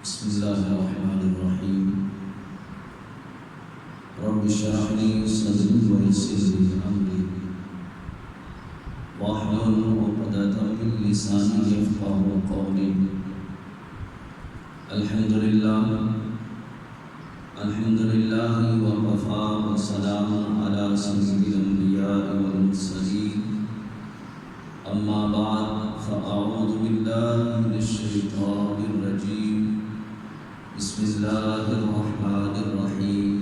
بسم الله الرحمن الرحيم. رب اشرح لي صدري ويسر لي امري واحلل عقدة من لساني يفقهوا قولي. الحمد لله وكفى وسلام على سيد الانبياء والمرسلين. اما بعد فاعوذ بالله من الشيطان الرجيم. بسم الله الرحمن الرحيم.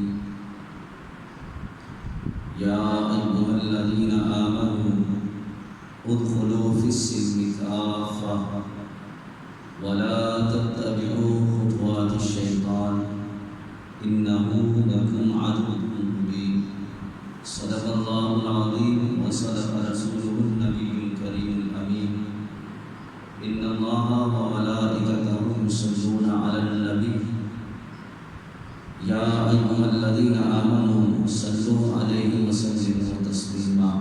يا أيها الذين آمنوا ادخلوا في السلم كافة ولا تتبعوا خطوات الشيطان إنه لكم عدو مبين. صدق الله العظيم وصدق رسوله النبي الكريم الأمين. إن الله وملائكته يصلون على النبي يا أيها الذين آمنوا صلوا عليه وسلموا تسليما.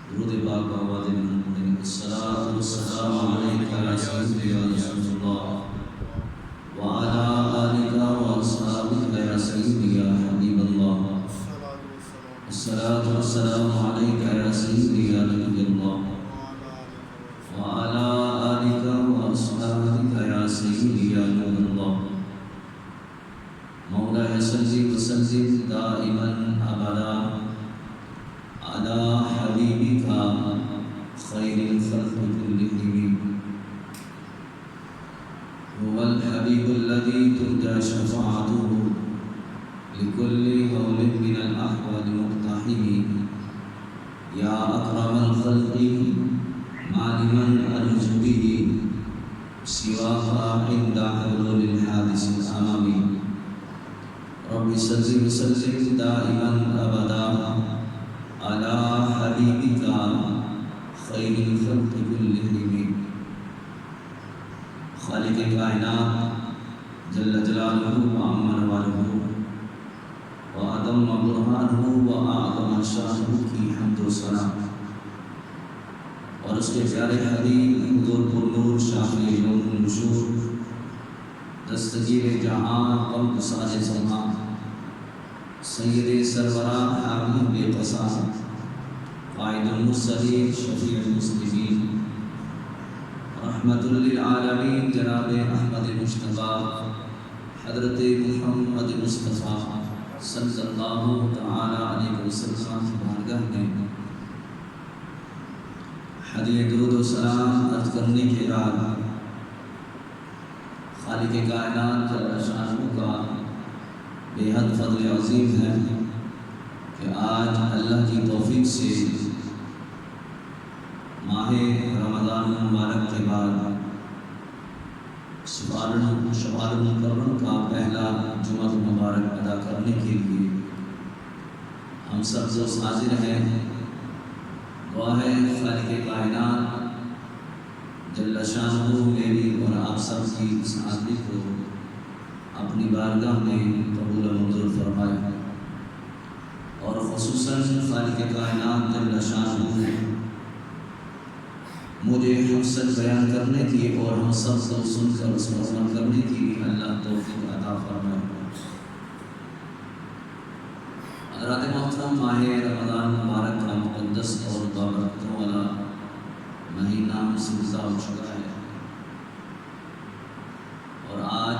درود پاک آواز بلند پڑھیں. الصلاۃ والسلام علیک یا سیدی یا رسول اللہ وعلی آلک واصحابک یا سیدی یا حبیب اللہ. الصلاۃ والسلام علیک یا سیدی یا نبی اللہ وعلی آلک واصحابک یا سیدی یا نور اللہ. مولاي صل وسلم دائما ابدا على حبيبك خير الخلق كلهم. هو الحبيب الذي ترجى شفاعته لكل هول من الاحوال مقتحم. يا اكرم الخلق ما لمن ارجو به سواك عند حلول الحادث الامامي. رب صل وسلم دائما ابدا على حبيبك خير الخلق كلهم. خالق کائنات جل جلالہ وعمر والہ وعظم برہانہ واعظم شانہ کی حمد و ثنا اور اس کے پیارے حبیب حضور پر نور شافی یوم النشور دستگیر جہاں قلب ساز زمان سید سرورہ حامی بے قصاص قائد المرسلین شفیع المسلمین رحمت للعالمین جناب احمد مجتبی حضرت محمد مصطفیٰ صلی اللہ تعالی علیہ وسلم کی بارگاہ میں ہدیہ درود و سلام عرض کرنے کے بعد خالق کائنات جل شانہ کا بے حد فضل عظیم ہے کہ آج اللہ کی توفیق سے ماہ رمضان مبارک کے بعد شوال مکرم کا پہلا جمعہ مبارک ادا کرنے کے لیے ہم سب دوست حاضر ہیں. دعا ہے خالق کائنات جل شانہ میری اور آپ سب کی اس حاضری کو اپنی بارگاہ میں قبول و منظور فرمائے اور خصوصاً خالق کائنات جل شانہ مجھے حسن بیان کرنے کی اور ہم سب کو سن کر اس پر عمل کرنے کی بھی اللہ توفیق عطا فرمائے. حضرات محترم، ماہ رمضان مبارک کا مقدس اور بابرکتوں والا مہینہ مسلسل ہو چکا ہے اور آج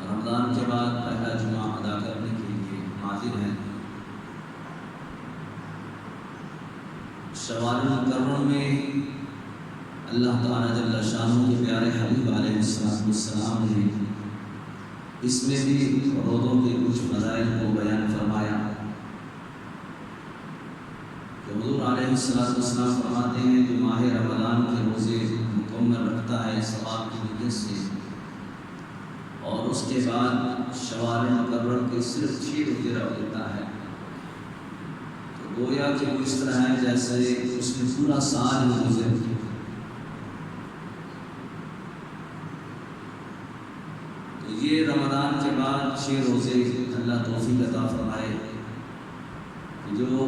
رمضان کے بعد پہلا جمعہ ادا کرنے کے لیے حاضر ہیں. شوال مکرم میں اللہ تعالیٰ جل شانہ کے پیارے حبیب علیہ السلام نے اس میں بھی روزوں کے کچھ فضائل کو بیان فرمایا کہ حضور علیہ السلام فرماتے ہیں کہ ماہ رمضان کے روزے مکمل رکھتا ہے ثواب کی نیت سے اور اس کے بعد شوال مکرم کے صرف 6 روزے رکھ لیتا ہے. تو گویا کہ وہ اس طرح ہے جیسے اس نے پورا سال روزے رکھے. تو یہ رمضان کے بعد 6 روزے اللہ توفیق عطا فرمائے کہ جو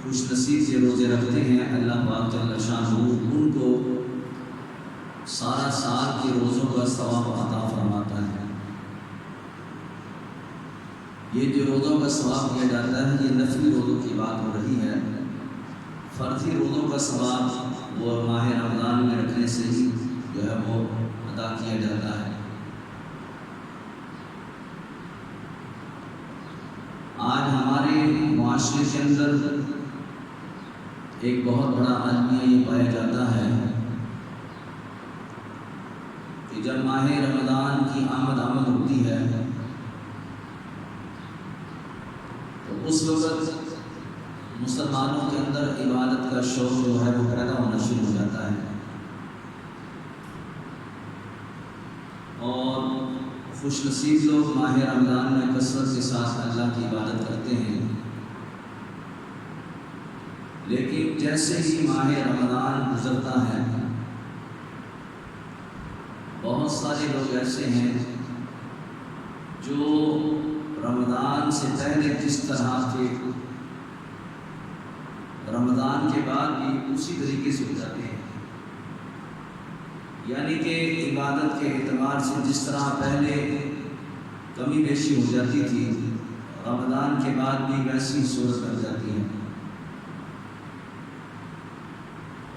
خوش نصیب یہ روزے رکھتے ہیں اللہ پاک جل شانہ ان کو سارا سال کے روزوں کا ثواب عطا فرماتا ہے۔ یہ جو روزوں کا ثواب دیا جاتا ہے یہ نفلی روزوں کی بات ہو رہی ہے۔ فرضی روزوں کا ثواب وہ ماہ رمضان میں رکھنے سے ہی جو ہے وہ ادا کیا جاتا ہے۔ آج ہمارے معاشرے کے اندر ایک بہت بڑا المیہ یہ پایا جاتا ہے کہ جب ماہ رمضان کی آمد ہوتی ہے تو اس وقت مسلمانوں کے اندر عبادت کا شوق جو ہے وہ پیدا ہونا شروع ہو جاتا ہے، اور خوش نصیب لوگ ماہ رمضان میں کثرت کے ساتھ اللہ کی عبادت کرتے ہیں۔ لیکن جیسے ہی ماہ رمضان گزرتا ہے بہت سارے لوگ ایسے ہیں جو رمضان سے پہلے جس طرح کے رمضان کے بعد بھی اسی طریقے سے ہو جاتے ہیں، یعنی کہ عبادت کے اعتبار سے جس طرح پہلے کمی بیشی ہو جاتی تھی رمضان کے بعد بھی ویسی صورت بن جاتی ہے،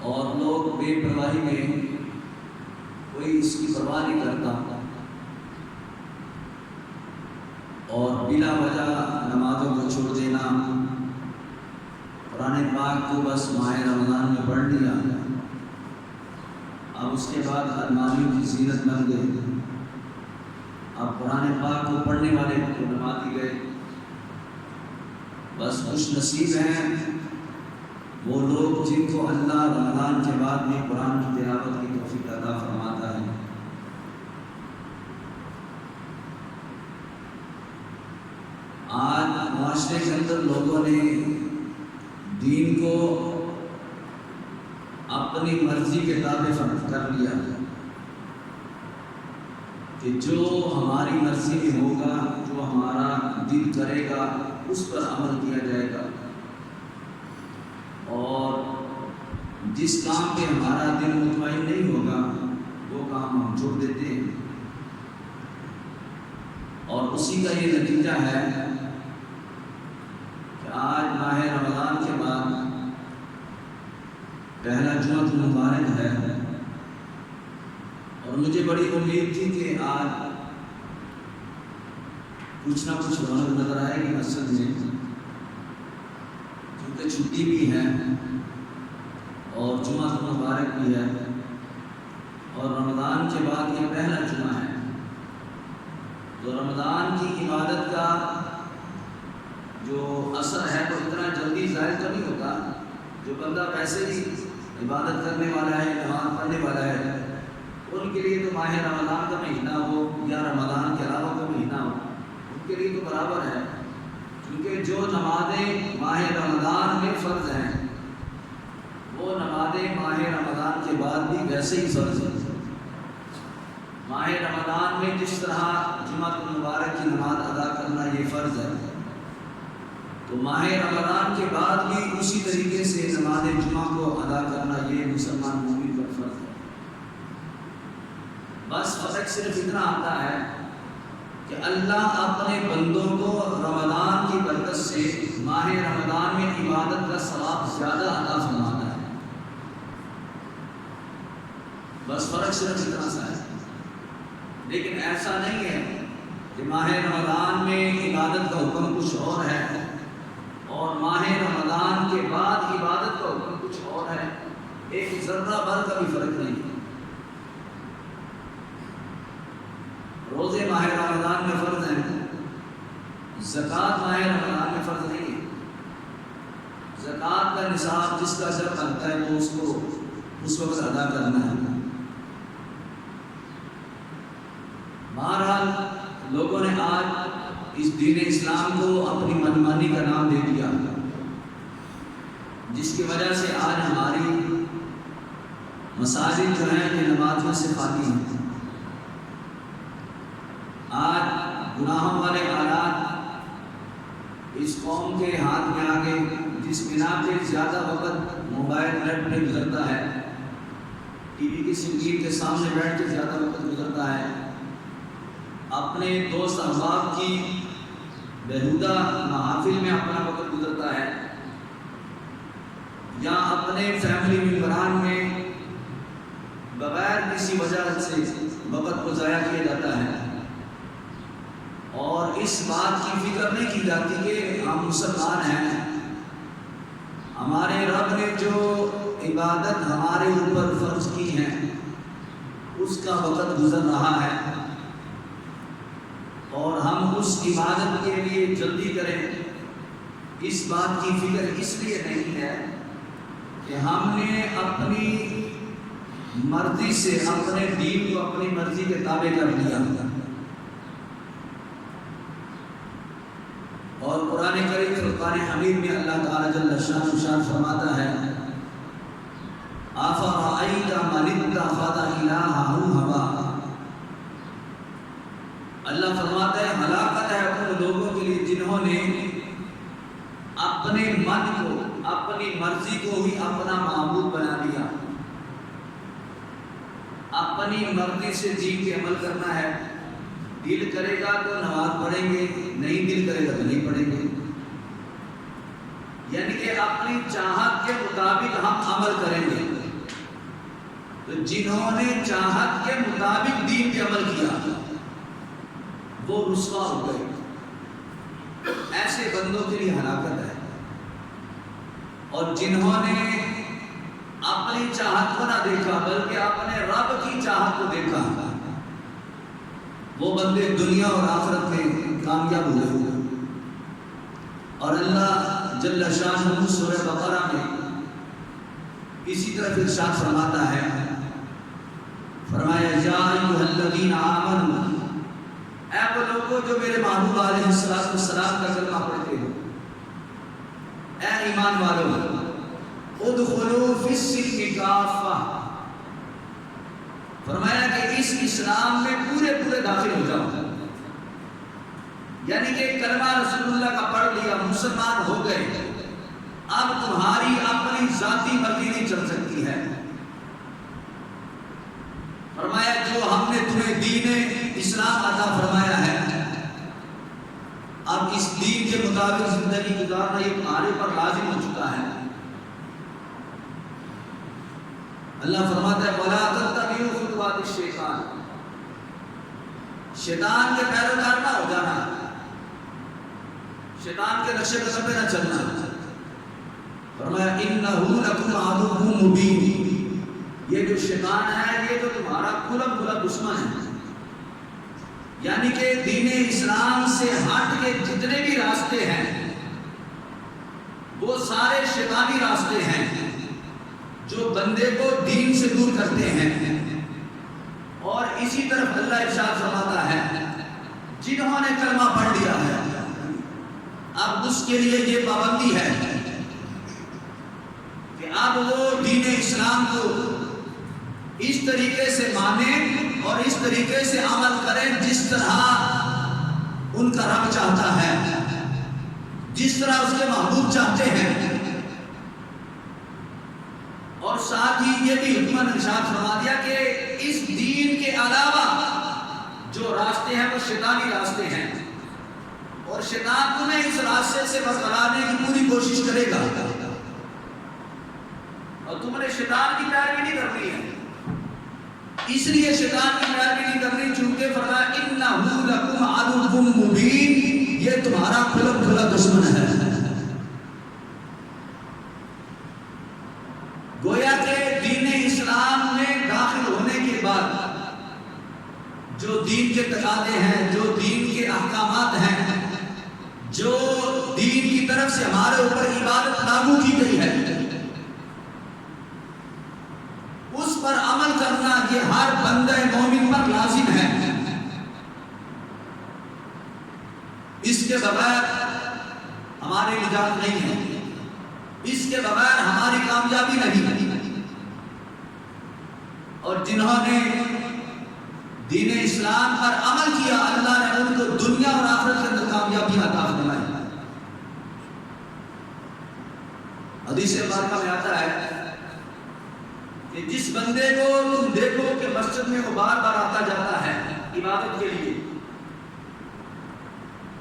اور لوگ بے پرواہی میں کوئی اس کی پرواہ نہیں کرتا اور بلا وجہ نمازوں کو چھوڑ دینا، قرآن پاک کو بس ماہ رمضان میں پڑھ لیا، اب اس کے بعد الماریوں کی زینت بن گئی، اب قرآن پاک کو پڑھنے والے کو نمازی گئے۔ بس خوش نصیب ہیں وہ لوگ جن کو اللہ رمضان کے بعد میں قرآن کی تلاوت کی توفیق عطا فرماتا ہے۔ آج معاشرے کے اندر لوگوں نے دین کو اپنی مرضی کے تابع کر لیا کہ جو ہماری مرضی میں ہوگا، جو ہمارا دل کرے گا اس پر عمل کیا جائے گا، اور جس کام پہ ہمارا دل مطمئن نہیں ہوگا وہ کام ہم چھوڑ دیتے ہیں، اور اسی کا یہ نتیجہ ہے کہ آج ماہ رمضان کے بعد پہلا جمعہ مبارک ہے، اور مجھے بڑی امید تھی کہ آج کچھ نہ کچھ رونق نظر آئے گی مسجد میں، کیونکہ چھٹی بھی ہے اور جمعہ مبارک بھی ہے، اور رمضان کے بعد یہ پہلا جمعہ ہے، تو رمضان کی عبادت کا جو اثر ہے وہ اتنا جلدی ظاہر تو نہیں ہوتا۔ جو بندہ ویسے ہی عبادت کرنے والا ہے، نماز پڑھنے والا ہے، ان کے لیے تو ماہ رمضان کا مہینہ ہو یا رمضان کے علاوہ کا مہینہ ہو ان کے لیے تو برابر ہے، کیونکہ جو نمازیں ماہ رمضان میں فرض ہیں وہ نمازیں ماہ رمضان کے بعد بھی ویسے ہی فرض ہیں۔ ماہ رمضان میں جس طرح جمعہ مبارک کی نماز ادا کرنا یہ فرض ہے، تو ماہ رمضان کے بعد بھی اسی طریقے سے نماز جمعہ کو ادا کرنا یہ مسلمان مومن پر فرض ہے۔ بس فرق صرف اتنا آتا ہے کہ اللہ اپنے بندوں کو رمضان کی برکت سے ماہ رمضان میں عبادت کا ثواب زیادہ عطا فرماتا ہے، بس فرق صرف اتنا سا ہے۔ لیکن ایسا نہیں ہے کہ ماہ رمضان میں عبادت کا حکم کچھ اور ہے اور ماہ رمضان کے بعد عبادت کا حکم کچھ اور ہے، ایک ذرہ بھر کا بھی فرق نہیں ہے۔ روزے ماہ رمضان میں فرض ہیں، زکوٰۃ ماہ رمضان میں فرض نہیں ہے۔ زکوٰۃ کا نصاب جس کا جب بنتا ہے وہ اس کو اس وقت ادا کرنا ہے۔ بہرحال لوگوں نے آج اس دین اسلام کو اپنی منمانی کا نام دے دیا، جس کی وجہ سے آج ہماری مساجد جو ہیں یہ نمازوں سے خالی ہیں۔ آج گناہوں والے حالات اس قوم کے ہاتھ میں آ گئے، جس بنا پہ زیادہ وقت موبائل نیٹ پہ گزرتا ہے ٹی وی کی اسکرین کے سامنے بیٹھ کے زیادہ وقت گزرتا ہے، اپنے دوست احباب کی بیہودہ محافل میں اپنا وقت گزرتا ہے، یا اپنے فیملی ممبران میں بغیر کسی وجہ سے وقت کو ضائع کیا جاتا ہے، اور اس بات کی فکر نہیں کی جاتی کہ ہم مسلمان ہیں، ہمارے رب نے جو عبادت ہمارے اوپر فرض کی ہے اس کا وقت گزر رہا ہے، اور ہم اس عبادت کے لیے جلدی کریں۔ اس بات کی فکر اس لیے نہیں ہے کہ ہم نے اپنی مرضی سے اپنے دین کو اپنی مرضی کے تابع کر لیا، اور قرآن کریم فرقان حمید میں اللہ تعالیٰ جل شانہ فرماتا ہے أَفَرَأَيْتَ مَنِ اتَّخَذَ إِلَٰهَهُ هَوَاهُ۔ اللہ فرماتا ہے ہلاکت ہے ان لوگوں کے لیے جنہوں نے اپنے من کو، اپنی مرضی کو ہی اپنا معبود بنا لیا۔ اپنی مرضی سے دین کے عمل کرنا ہے، دل کرے گا تو نماز پڑھیں گے، نہیں دل کرے گا تو نہیں پڑھیں گے، یعنی کہ اپنی چاہت کے مطابق ہم عمل کریں گے۔ تو جنہوں نے چاہت کے مطابق دین کے عمل کیا وہ رسوا ہو گئے، ایسے بندوں کے لیے ہلاکت ہے۔ اور جنہوں نے اپنی چاہت کو نہ دیکھا بلکہ اپنے رب کی چاہت کو دیکھا، وہ بندے دنیا اور آخرت میں کامیاب ہوئے۔ اور اللہ جل شانہ سورہ بقرہ میں اسی طرح ارشاد فرماتا ہے، فرمایا یا ایھا الذین آمنوا، اے وہ لوگوں جو میرے محبوب علیہ السلام کا کلمہ پڑھتے ہو، اے ایمان والو، ادخلوا فی السلم کافہ، فرمایا کہ اس اسلام میں پورے داخل ہو جاؤ، یعنی کہ کلمہ رسول اللہ کا پڑھ لیا، مسلمان ہو گئے، اب تمہاری اپنی ذاتی مرضی نہیں چل سکتی ہے۔ فرمایا جو ہم نے تمہیں دین اسلام عطا فرمایا ہے، اب اس دین کے مطابق زندگی گزارنا یہ تمہارے پر لازم ہو چکا ہے۔ اللہ فرماتا ہے وَلَا تَتَّبِعُوا خُطُوَاتِ الشَّيْطَانِ، شیطان کے پیروکار نہ ہو جانا، شیطان کے نقشے قدم پہ نہ چلنا۔ فرمایا اِنَّهُ لَكُمْ عَدُوٌّ مُّبِينٌ، یہ جو شیطان ہے یہ تو تمہارا کھلا دشمن ہے، یعنی کہ دین اسلام سے ہٹ کے جتنے بھی راستے ہیں وہ سارے شیطانی راستے ہیں جو بندے کو دین سے دور کرتے ہیں۔ اور اسی طرف اللہ ارشاد فرماتا ہے جنہوں نے کلمہ پڑھ لیا ہے اب اس کے لیے یہ پابندی ہے کہ اب وہ دین اسلام کو اس طریقے سے مانیں اور اس طریقے سے عمل کریں جس طرح ان کا رب چاہتا ہے، جس طرح اس کے محبوب چاہتے ہیں۔ اور ساتھ ہی یہ بھی حکم ارشاد فرما دیا کہ اس دین کے علاوہ جو راستے ہیں وہ شیطانی راستے ہیں، اور شیطان تمہیں اس راستے سے بھٹکانے کی پوری کوشش کرے گا، اور تم نے شیطان کی پیروی نہیں کرنی ہے۔ اس لیے شیطان کی پیروی نہیں کرنی، چونکہ فرمایا اِنَّهُ لَكُمْ عَدُوٌّ مُّبِينٌ، یہ تمہارا کھلا دشمن ہے۔ گویا کہ دین اسلام میں داخل ہونے کے بعد جو دین کے تقاضے ہیں، جو دین کے احکامات ہیں، جو دین کی طرف سے ہمارے اوپر عبادت لاگو کی گئی ہے، اس پر عمل کرنا یہ ہر بندہ مومن پر لازم ہے۔ اس کے بغیر ہماری نجات نہیں ہے، اس کے بغیر ہماری کامیابی نہیں ہے۔ اور جنہوں نے دین اسلام پر عمل کیا اللہ نے ان کو دنیا اور آخرت کے اندر کامیابی عطا فرمائی۔ حدیث مبارکہ میں آتا ہے کہ جس بندے کو تم دیکھو کہ مسجد میں وہ بار بار آتا جاتا ہے عبادت کے لیے،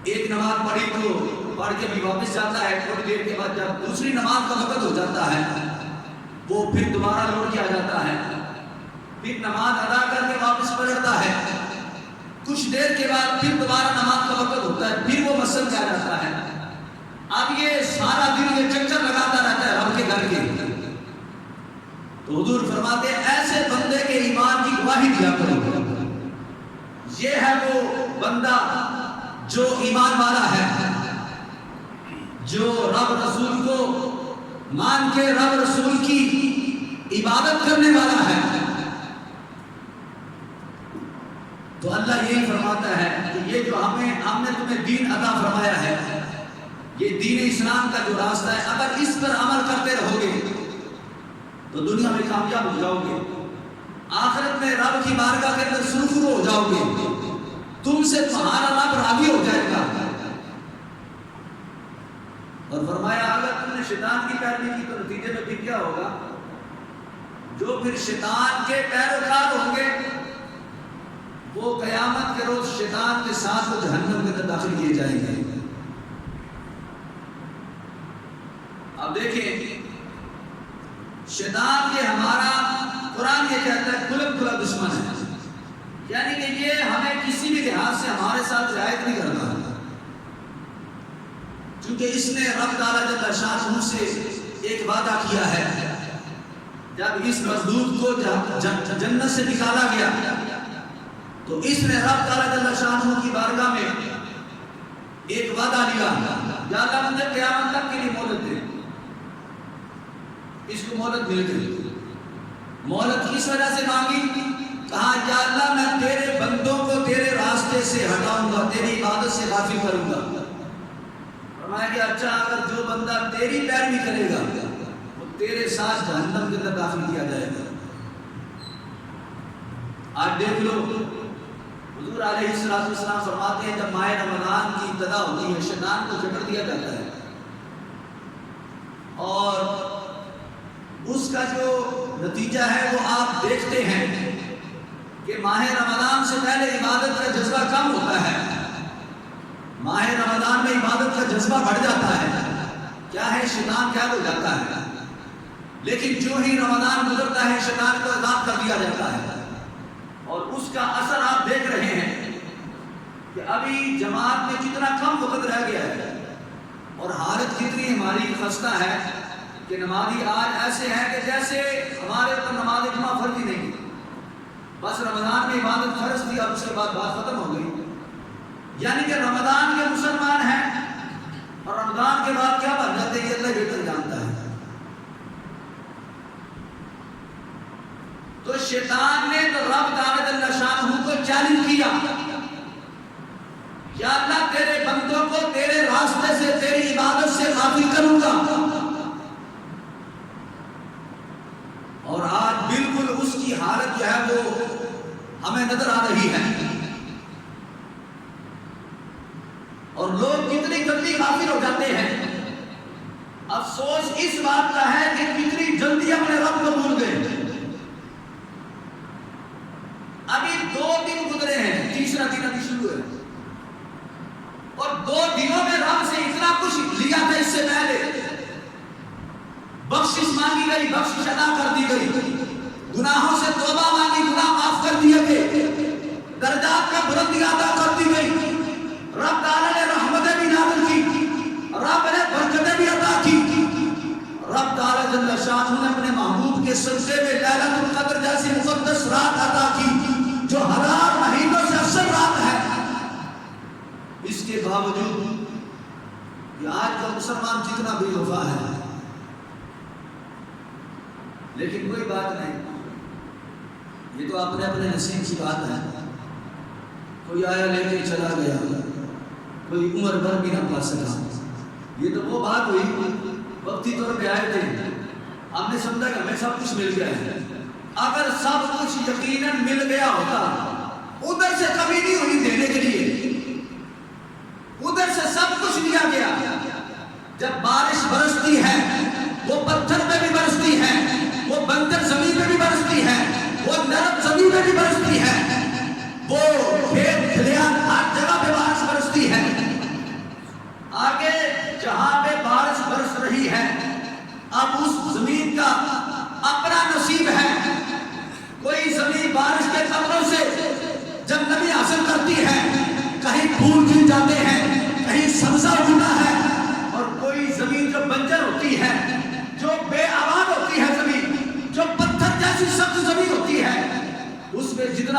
ایک نماز پڑھی تو پڑھ کے بھی واپس جاتا ہے، تھوڑی دیر کے بعد جب دوسری نماز کا وقت ہو جاتا ہے وہ پھر دوبارہ لوٹ کے آ جاتا ہے، پھر نماز ادا کر کے واپس پلٹتا ہے، کچھ دیر کے بعد پھر دوبارہ نماز کا وقت ہوتا ہے، پھر وہ مسجد میں آ جاتا ہے۔ اب یہ سارا دن یہ چکر لگاتا رہتا ہے رب کے گھر کے۔ تو حضور فرماتے ہیں ایسے بندے کے ایمان کی گواہی دیا کرو، یہ ہے وہ بندہ جو ایمان والا ہے، جو رب رسول کو مان کے رب رسول کی عبادت کرنے والا ہے۔ تو اللہ یہی فرماتا ہے کہ یہ جو ہم نے تمہیں دین عطا فرمایا ہے، یہ دین اسلام کا جو راستہ ہے، اگر اس پر عمل کرتے رہو گے تو دنیا میں کامیاب ہو جاؤ گے، آخرت میں رب کی بارگاہ کے اندر سرخرو ہو جاؤ گے، تم سے تمہارا رب راضی ہو جائے گا۔ اور فرمایا اگر تم نے شیطان کی پیروی کی تو نتیجے میں پھر کیا ہوگا؟ جو پھر شیطان کے پیروکار ہوں گے وہ قیامت کے روز شیطان کے ساتھ وہ جہنم کے اندر داخل کیے جائیں گے۔ اب دیکھیں شیطان یہ ہمارا قرآن یہ کہتا ہے کھلم کھلا دشمن ہے، یعنی کہ یہ ہمیں کسی بھی لحاظ سے ہمارے ساتھ رعایت نہیں کرتا، کیونکہ اس نے رب تعالیٰ جل شانہ سے ایک وعدہ کیا ہے، جب اس مظلوم کو جنت سے نکالا گیا تو اس نے رب تعالیٰ جل شانہ کی بارگاہ میں ایک وعدہ لیا، یا اللہ مجھے قیامت تک کے لیے مہلت دے۔ اس کو مہلت مل گئی۔ مہلت کس وجہ سے مانگی؟ کہا یا اللہ میں تیرے بندوں کو تیرے راستے سے ہٹاؤں گا، تیری عبادت سے غافل کروں گا۔ فرمایا کہ اچھا اگر جو بندہ تیری پیروی کرے گا وہ تیرے ساتھ جہنم کے اندر داخل کیا جائے گا۔ آج دیکھ لو حضور علیہ السلام فرماتے ہیں جب ماہ رمضان کی ابتدا ہوتی ہے شیطان کو جکڑ دیا جاتا ہے، اور اس کا جو نتیجہ ہے وہ آپ دیکھتے ہیں کہ ماہ رمضان سے پہلے عبادت کا جذبہ کم ہوتا ہے، ماہ رمضان میں عبادت کا جذبہ بڑھ جاتا ہے، کیا ہے شیطان کیا ہو جاتا ہے، لیکن جو ہی رمضان گزرتا ہے شیطان کو عذاب کر دیا جاتا ہے، اور اس کا اثر آپ دیکھ رہے ہیں کہ ابھی جماعت میں کتنا کم وقت رہ گیا ہے، اور حالت کتنی ہماری خستہ ہے کہ نمازی آج ایسے ہیں کہ جیسے ہمارے اوپر نماز جمعہ فرض ہی نہیں، بس رمضان میں عبادت فرض تھی اب اس کے بعد بات ختم ہو گئی، یعنی کہ رمضان کے مسلمان ہیں اور رمضان کے بعد کیا بن جاتے ہیں یہ اللہ بہتر جانتا ہے۔ تو شیطان نے تو رب تعالیٰ جل شانہ کو چیلنج کیا، یا اللہ تیرے بندوں کو تیرے راستے سے تیری عبادت سے غافل کروں گا، اور آج بالکل اس کی حالت جو ہے وہ ہمیں نظر آ رہی ہے، اور لوگ کتنی جلدی غافل ہو جاتے ہیں۔ افسوس اس بات کا ہے کہ کتنی جلدی اپنے رب کو بھول گئے۔ ابھی 2 دن گزرے ہیں، تیسرا دن ابھی شروع ہے، اور 2 دنوں میں رب سے اتنا کچھ لیا تھا، اس سے پہلے بخشش مانگی گئی، بخشش ادا کر دی گئی، گناہوں سے توبہ مانگی، گناہ معاف کر دیے گئے، درجات کا بلندی ادا کر دی گئی، رب تعالیٰ نے رحمتیں بھی نازل کی، رب نے برکتیں بھی عطا کی، رب تعالیٰ جل شانہ نے اپنے محبوب کے صدقے میں لیلۃ القدر جیسی مقدس رات عطا کی جو 1000 مہینوں سے افضل رات ہے۔ اس کے باوجود کہ آج کا مسلمان جتنا بے وفا ہے، لیکن کوئی بات نہیں، یہ تو اپنے اپنے نصیب کی بات ہے، کوئی آیا لے کے چلا گیا، کوئی عمر بھر بھی نہ پا سکا، یہ تو وہ بات ہوئی وقتی طور پہ آئے تھے، ہم نے سمجھا کہ ہمیں سب کچھ مل گیا ہے، اگر سب کچھ یقیناً مل گیا ہوتا ادھر سے کمی نہیں ہوئی دینے کے لیے، ادھر سے سب کچھ لیا گیا، جب بارش برستی ہے وہ پتھر پہ بھی برستی ہے، وہ بنجر زمین پہ بھی برستی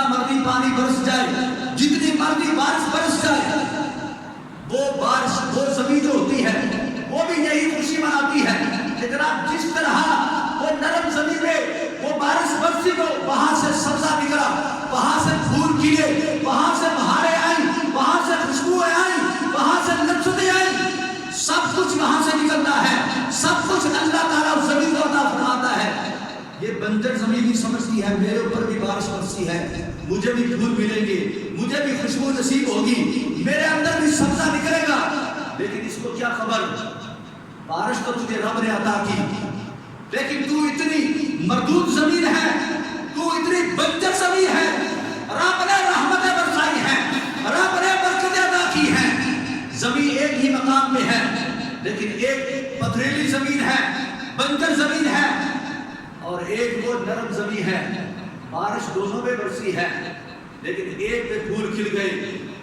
جتنا مرضی پانی برس جائے، جتنی مرضی بارش برس جائے، وہ بارش، وہ زمین جو ہوتی ہے وہ بھی یہی خوشی مناتی ہے کہ جناب جس طرح وہ نرم زمین میں وہ بارش برسی تو وہاں سے سبزہ نکلا، وہاں سے پھول کھلے، وہاں سے بہاریں آئیں، وہاں سے خوشبوئیں آئیں، وہاں سے لذتیں آئیں، سب کچھ وہاں سے نکلتا ہے، سب کچھ اللہ تعالیٰ اس زمین کو عطا فرماتا ہے۔ یہ بنجر زمین بھی سمجھتی ہے میرے اوپر بھی بارش برسی ہے، مجھے بھی پھول ملیں گے، مجھے بھی خوشبو نصیب ہوگی، میرے اندر بھی سبزہ نکلے گا، لیکن اس کو کیا خبر، بارش تو تجھے رب نے عطا کی، لیکن تو اتنی مردود زمین ہے، تو اتنی بنجر زمین ہے، رب نے رحمتیں برسائی ہیں، رب نے برکتیں عطا کی ہیں، زمین ایک ہی مقام پہ ہے لیکن ایک پتھریلی زمین ہے، بنجر زمین ہے، اور ایک وہ نرم زمین ہے، بارش دونوں پہ برسی ہے، لیکن ایک پہ پھول کھل گئے،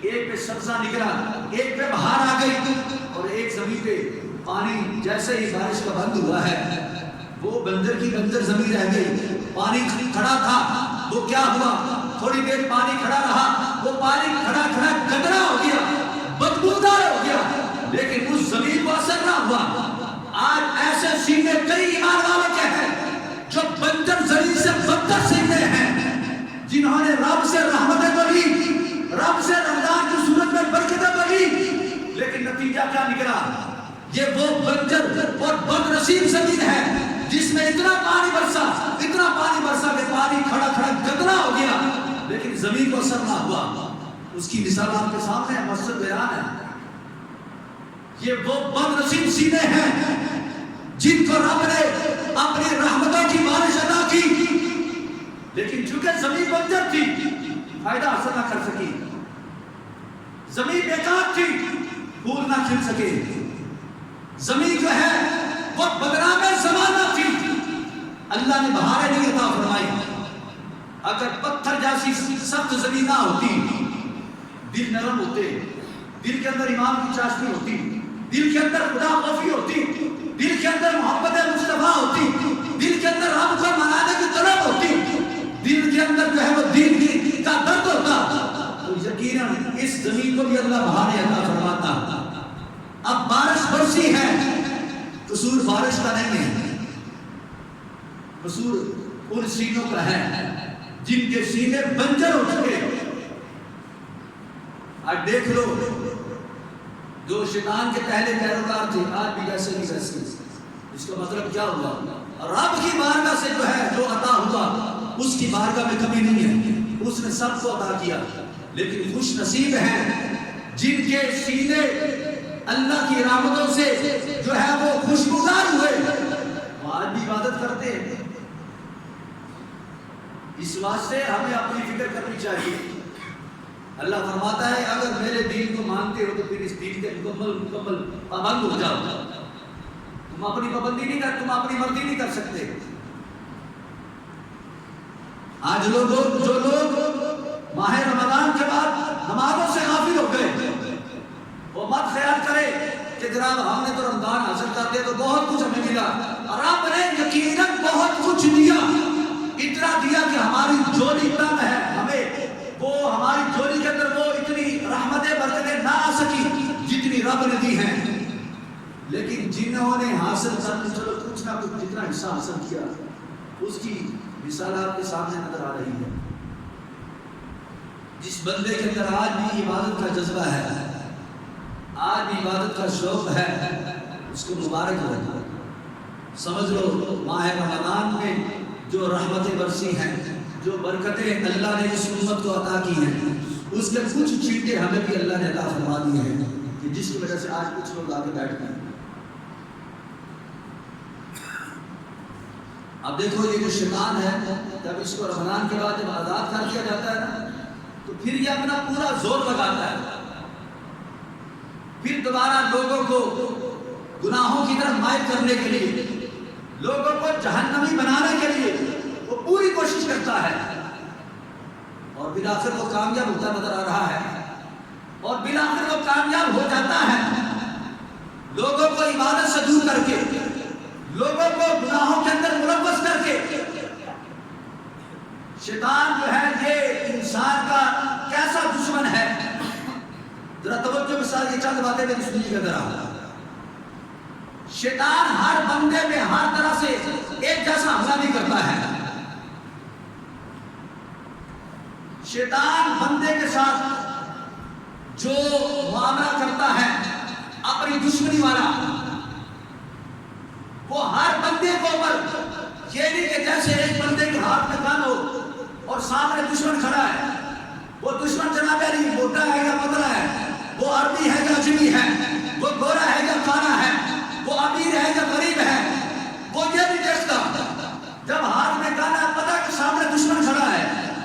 ایک پہ سبزہ نکلا، ایک پہ بہار آ گئی، اور ایک زمین پہ پانی جیسے ہی بارش کا بند ہوا ہے وہ بنجر کی بنجر زمین رہ گئی، پانی کھڑا تھا وہ کیا ہوا، تھوڑی دیر پانی کھڑا رہا، وہ پانی کھڑا کھڑا گندرا ہو گیا، بدبودار ہو گیا، لیکن اس زمین کو اثر نہ ہوا۔ آج ایسے سینے کئی ایمان والوں کے ہیں جو بنجر زمین سے بدتر سینے ہیں، جنہوں نے رب سے رحمتیں مانگی، رب سے رمضان کی صورت میں برکتیں مانگی، لیکن نتیجہ کیا نکلا، یہ وہ بنجر اور بد نصیب زمین ہے جس میں اتنا پانی برسا کہ پانی کھڑا کھڑا گندنا ہو گیا، لیکن زمین کو اثر نہ ہوا۔ اس کی مثال آپ کے سامنے ہے، مسجد بیان ہے۔ یہ وہ بد نصیب سینے ہیں جن کو رب نے اپنی رحمتوں کی بارش عطا کی، لیکن چونکہ زمین بنجر تھی فائدہ حاصل نہ کر سکی، زمین بیکار تھی پھول نہ کھل سکے، زمین جو ہے وہ بدنام زمانہ تھی، اللہ نے بہاریں نہیں عطا فرمائی۔ اگر پتھر جیسی سخت زمین نہ ہوتی، دل نرم ہوتے، دل کے اندر ایمان کی چاشنی ہوتی، دل کے اندر خدا خوفی ہوتی، دل کے اندر محبت مصطفیٰ ہوتی، دل کے اندر رب کو منانے کی طلب ہوتی، دل کے اندر جو ہے وہ دین کا درد ہوتا، تو یقیناً اس زمین کو بھی اللہ بہاریں عطا فرماتا۔ اب بارش برسی ہے، قصور بارش کا نہیں ہے، قصور ان سینوں کا ہے جن کے سینے بنجر ہو چکے۔ آج دیکھ لو جو شیطان کے پہلے پیروکار تھے آج بھی ویسے ہی ویسے، اس کا مطلب کیا ہوا، رب کی بارگاہ سے جو ہے جو عطا ہوا اس کی بارگاہ میں کمی نہیں ہے، اس نے سب کو عطا کیا، لیکن خوش نصیب ہیں جن کے سینے اللہ کی رحمتوں سے جو ہے وہ خوشگوار ہوئے، وہ آج بھی عبادت کرتے ہیں۔ اس واسطے ہمیں اپنی فکر کرنی چاہیے۔ اللہ فرماتا ہے اگر میرے دین کو مانتے ہو تو پھر اس دین کے مکمل پابند ہو جاؤ، تم اپنی پابندی نہیں کر، تم اپنی مرضی نہیں کر سکتے۔ آج جو لوگ ماہ رمضان کے بعد نمازوں سے غافل ہو گئے، وہ مت خیال کرے کہ جناب ہم نے تو رمضان حاصل کر لیا تو بہت کچھ ہمیں ملا، رب نے یقیناً بہت کچھ دیا، اتنا دیا کہ ہماری جولی تنگ ہے، ہمیں وہ ہماری جولی کے اندر وہ اتنی رحمتیں برکتیں نہ آ سکی جتنی رب نے دی ہیں، لیکن جنہوں نے حاصل کر چلو کچھ نہ کچھ جتنا حصہ حاصل کیا اس کی مثال آپ کے سامنے نظر آ رہی ہے۔ جس بندے کے اندر آج بھی عبادت کا جذبہ ہے، آج بھی عبادت کا شوق ہے، اس کو مبارک ہو۔ سمجھ لو ماہ رمضان میں جو رحمتیں برسی ہیں، جو برکتیں اللہ نے اس امت کو عطا کی ہیں، اس کے کچھ چیٹے ہمیں بھی اللہ نے عطا فرما دیے ہیں کہ جس کی وجہ سے آج کچھ لوگ آگے بیٹھ گئے۔ اب دیکھو یہ جو شیطان ہے جب اس کو رمضان کے بعد جب آزاد کر دیا جاتا ہے نا تو پھر یہ اپنا پورا زور لگاتا ہے، پھر دوبارہ لوگوں کو گناہوں کی طرف مائل کرنے کے لیے، لوگوں کو جہنمی بنانے کے لیے وہ پوری کوشش کرتا ہے، اور بالآخر وہ کامیاب ہوتا نظر آ رہا ہے، اور بالآخر وہ کامیاب ہو جاتا ہے، لوگوں کو عبادت سے دور کر کے، لوگوں کو گناہوں کے اندر ملوث کر کے۔ شیطان جو ہے یہ انسان کی چند باتیں میں سنی کے اندر آ شیطان ہر بندے میں ہر طرح سے ایک جیسا حملہ نہیں کرتا ہے. شیطان بندے کے ساتھ جو معاملہ کرتا ہے اپنی دشمنی والا، وہ ہر بندے کو اوپر یہ نہیں کہ جیسے ایک بندے کے ہاتھ میں گن ہو اور سامنے دشمن کھڑا ہے، وہ دشمن جناب علی موٹا ہے یا پتلا ہے، وہ عربی ہے یا اجمی ہے، وہ گورا ہے یا کالا ہے، وہ امیر ہے یا غریب ہے، وہ یہ نہیں دیکھتا. جب ہاتھ میں گن ہے پتا کہ سامنے دشمن کھڑا ہے،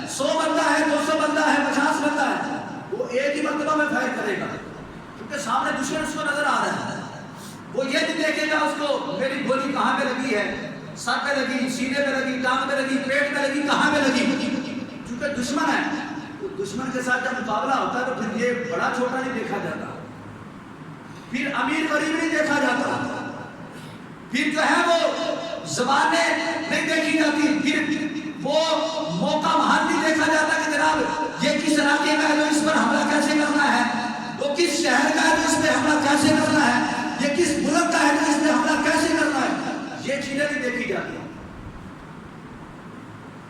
100 بندہ ہے، 200 بندہ ہے، 50 بندہ ہے، وہ ایک ہی مرتبہ میں فائر کرے گا کیونکہ سامنے دشمن اس کو نظر آ رہا ہے. وہ یہ نہیں دیکھے گا اس کو میری گولی کہاں پہ لگی ہے، سر پہ لگی، سینے پہ لگی، ٹانگ پہ لگی، پیٹ پہ لگی، کہاں پہ لگی، کیونکہ دشمن ہے. تو دشمن کے ساتھ جب مقابلہ ہوتا ہے تو پھر یہ بڑا چھوٹا نہیں دیکھا جاتا، پھر امیر غریب نہیں دیکھا جاتا، پھر جو ہے وہ زبانیں نہیں دیکھی جاتی، پھر وہ موقع محل نہیں دیکھا جاتا کہ جناب یہ کس علاقے کا ہے تو اس پر حملہ کیسے کرنا ہے، وہ کس شہر کا ہے تو اس پہ حملہ کیسے کرنا ہے، یہ کس ملک کا ہے تو اس پہ حملہ کیسے کرنا ہے، یہ چیزیں نہیں دیکھی جاتی.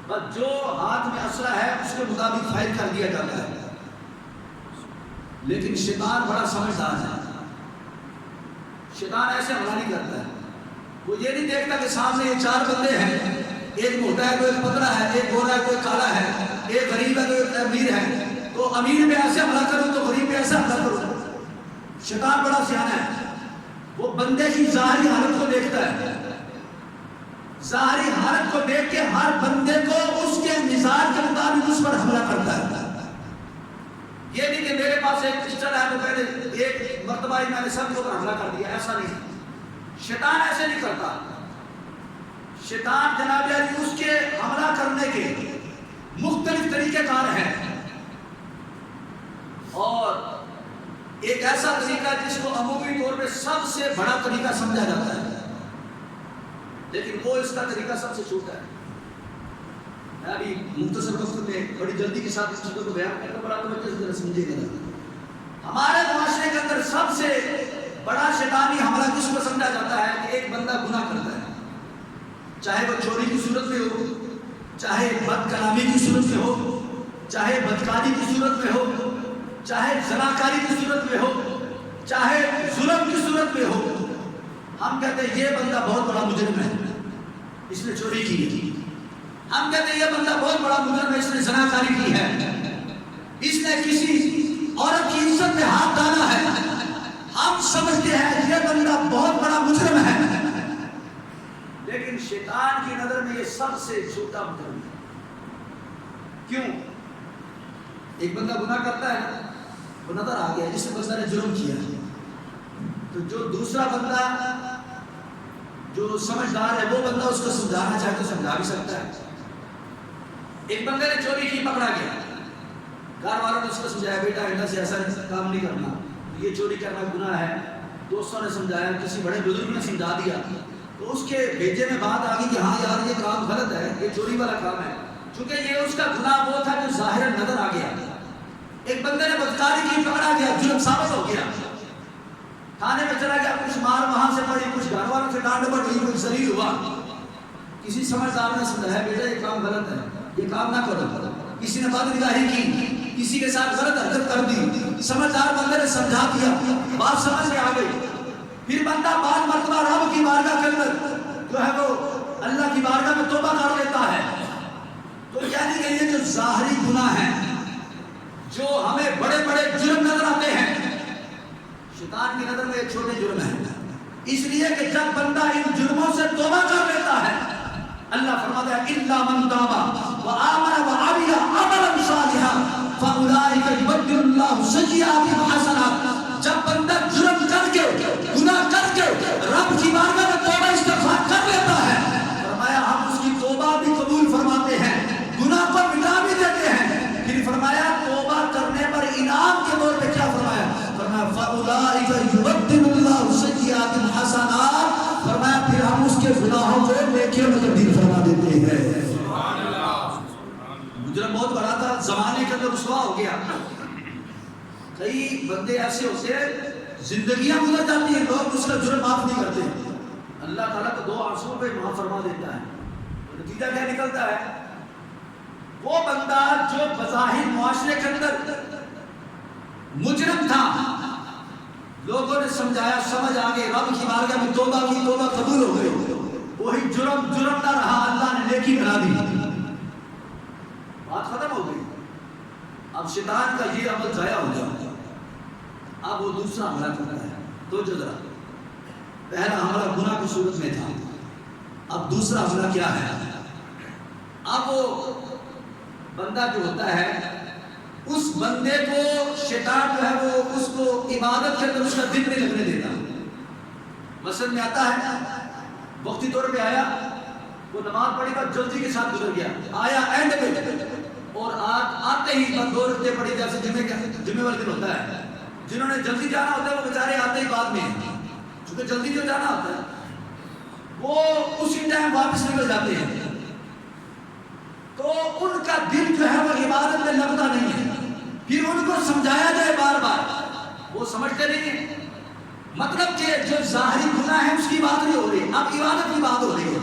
بس جو ہاتھ میں اسلحہ ہے اس کے مطابق فائر کر دیا جاتا ہے. لیکن شیطان بڑا سمجھدار ہے، شیطان ایسے حملہ نہیں کرتا ہے. وہ یہ نہیں دیکھتا کہ سامنے یہ 4 بندے ہیں، ایک موٹا ہے، کوئی پتلا ہے، ایک گورا ہے، کوئی کالا ہے، ایک غریب ہے، کوئی امیر ہے، تو امیر میں ایسے حملہ کروں تو غریب میں ایسے حملہ کروں. شیطان بڑا سیانا ہے، وہ بندے کی ظاہری حالت کو دیکھتا ہے، ظاہری حالت کو دیکھ کے ہر بندے کو اس کے مزاج کے مطابق اس پر حملہ کرتا ہے. یہ نہیں کہ میرے پاس ایک پسٹل ہے تو میں نے ایک مرتبہ ہی میں نے سب کو حملہ کر دیا، ایسا نہیں. شیطان ایسے نہیں کرتا. شیطان جناب علی اس کے حملہ کرنے کے مختلف طریقے کار ہیں، اور ایک ایسا طریقہ جس کو عمومی طور پہ سب سے بڑا طریقہ سمجھا جاتا ہے، لیکن وہ اس کا طریقہ سب سے چھوٹا ہے. میں ابھی مختصر وقت میں بڑی جلدی کے ساتھ اس چیزوں کو بیان کرنا پڑا تو میں ذرا سمجھے گا. ہمارے معاشرے کے اندر سب سے بڑا شیطانی حملہ کس کو سمجھا جاتا ہے کہ ایک بندہ گناہ کرتا ہے، چاہے وہ چوری کی صورت میں ہو، چاہے بد کلامی کی صورت میں ہو، چاہے بدکاری کی صورت میں ہو، چاہے زناکاری کی صورت میں ہو، چاہے ظلم کی صورت میں ہو. ہم کہتے ہیں یہ بندہ بہت بڑا مجرم ہے، اس نے چوری کی ہے. ہم کہتے ہیں یہ بندہ بہت بڑا مجرم ہے، اس نے زناکاری کی ہے، اس نے کسی عورت کی عزت میں ہاتھ ڈالا ہے. ہم سمجھتے ہیں یہ بندہ بہت بڑا مجرم ہے، لیکن شیطان کی نظر میں یہ سب سے چھوٹا مجرم ہے. کیوں؟ ایک بندہ گناہ کرتا ہے، وہ نظر آ گیا جس بندہ نے جرم کیا، تو جو دوسرا بندہ جو سمجھدار ہے وہ بندہ اس کو سمجھانا چاہے تو سمجھا بھی سکتا ہے. ایک بندے نے چوری کی، پکڑا گیا، گھر والوں نے اس کو سمجھایا بیٹا ایسا سے ایسا کام نہیں کرنا، یہ چوری کرنا گناہ ہے. دوستوں نے سمجھایا، کسی بڑے بزرگ نے سمجھا دیا، تو اس کے بھیجے میں بات آ گئی کہ ہاں یار یہ کام غلط ہے، یہ چوری والا کام ہے، چونکہ یہ اس کا گناہ وہ تھا جو ظاہر نظر آ گیا. ایک بندے نے بدکاری کی، پکڑا گیا، جرم ثابت ہو گیا، تھانے میں چلا گیا، کچھ مار وہاں سے پڑی، کچھ گھر والوں سے ڈانٹ پڑی، کچھ ذلیل ہوا. کسی سمجھدار نے سمجھایا بیٹا یہ کام غلط ہے، یہ کام نہ کرو. کسی نے بد نگاہی کی، کسی کے ساتھ غلط حرکت کر دی، سمجھدار بندے نے سمجھا دیا، بات سمجھ میں آ گئی. پھر بندہ بعد مرتبہ رب کی بارگاہ کے اندر جو ہے وہ اللہ کی بارگاہ میں توبہ کر لیتا ہے. تو یعنی کہ یہ جو ظاہری گناہ ہیں، جو ہمیں بڑے بڑے جرم نظر آتے ہیں، شیطان کی نظر میں ایک چھوٹے جرم ہیں. اس لیے کہ جب بندہ ان جرموں سے توبہ کر لیتا ہے، اللہ فرماتا ہے الا من تاب وآمن وعمل عملا صالحا فاولئک یبدل اللہ سیئاتہم حسنات. جب بندہ جرم کر کے، گناہ کر کے رب کی بارگاہ میں توبہ استغفار کر لیتا ہے، فرمایا ہم اس کی توبہ بھی قبول فرماتے ہیں، گناہ کو مٹا بھی دیتے ہیں. پھر فرمایا توبہ کرنے پر انعام کے طور پہ کیا فرمایا؟ فرمایا فاولئک یبدل اللہ سیئاتہم حسنات. فرمایا پھر ہم اس کے گناہوں کو نیکیوں میں تبدیل فرما دیتے ہیں. مجرم بہت بڑا تھا، زمانے کے اندر رسوا ہو گیا. کئی بندے ایسے ہوتے ہیں زندگیاں گزر جاتی ہیں، لوگ اس کا جرم معاف نہیں کرتے، اللہ تعالیٰ تو 2 آنسوؤں پہ معاف فرما دیتا ہے. نتیجہ کیا نکلتا ہے؟ وہ بندہ جو بظاہر معاشرے کے اندر مجرم تھا، لوگوں نے سمجھایا، سمجھ آگے، رب کی بارگاہ میں توبہ کی، توبہ قبول ہو گئی، وہی جرم نہ رہا، اللہ نے نیکی بنا دی، بات ختم ہو گئی. اب شیطان کا یہ عمل ضائع ہو گیا، اب وہ دوسرا حملہ کرتا ہے. تو جو ذرا پہلا حملہ گناہ کی صورت میں تھا، اب دوسرا حملہ کیا ہے؟ اب وہ بندہ جو ہوتا ہے، اس بندے کو شیطان جو ہے وہ اس کو عبادت کے اندر اس کا دل نہیں لگنے دیتا. مثلا میں آتا ہے، وقتی طور پہ آیا، وہ نماز پڑھی بات جلدی کے ساتھ گزر گیا، آیا اینڈ میں، اور آتے ہی بس 2 رکعتیں پڑھی، جیسے جمعے والے دن ہوتا ہے. جنہوں نے جلدی جانا ہوتا ہے وہ بیچارے آتے ہی بعد میں، چونکہ جلدی جو جانا ہوتا ہے وہ اسی ٹائم واپس نکل جاتے ہیں، تو ان کا دل جو ہے وہ عبادت میں لگتا نہیں ہے. پھر ان کو سمجھایا جائے بار بار، وہ سمجھتے نہیں ہیں. مطلب کہ جو ظاہری گناہ ہے اس کی بات نہیں ہو رہی، اب عبادت کی بات ہو رہی ہے.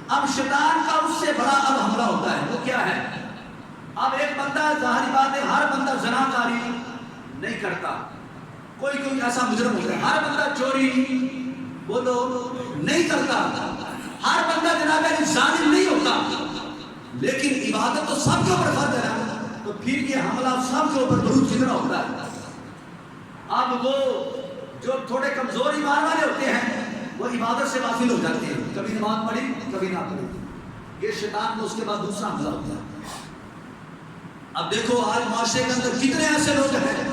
اب شیطان کا اس سے بڑا اب حملہ ہوتا ہے. وہ کیا ہے؟ اب ایک بندہ، ظاہری بات ہے ہر بندہ زناکاری نہیں کرتا، کوئی ایسا مجرم ہوتا ہے، ہر بندہ چوری بولو نہیں کرتا، ہر بندہ جناب ظالم نہیں ہوتا، لیکن عبادت تو سب کے اوپر فرض ہے نا. تو پھر یہ حملہ سب کے اوپر ضرور کتنا ہوتا ہے. اب وہ جو تھوڑے کمزور ایمان والے ہوتے ہیں وہ عبادت سے غافل ہو جاتے ہیں، کبھی نماز پڑھی کبھی نہ پڑھی. یہ شیطان کو اس کے بعد دوسرا حملہ ہوتا ہے. اب دیکھو آج معاشرے کے اندر کتنے ایسے لوگ ہیں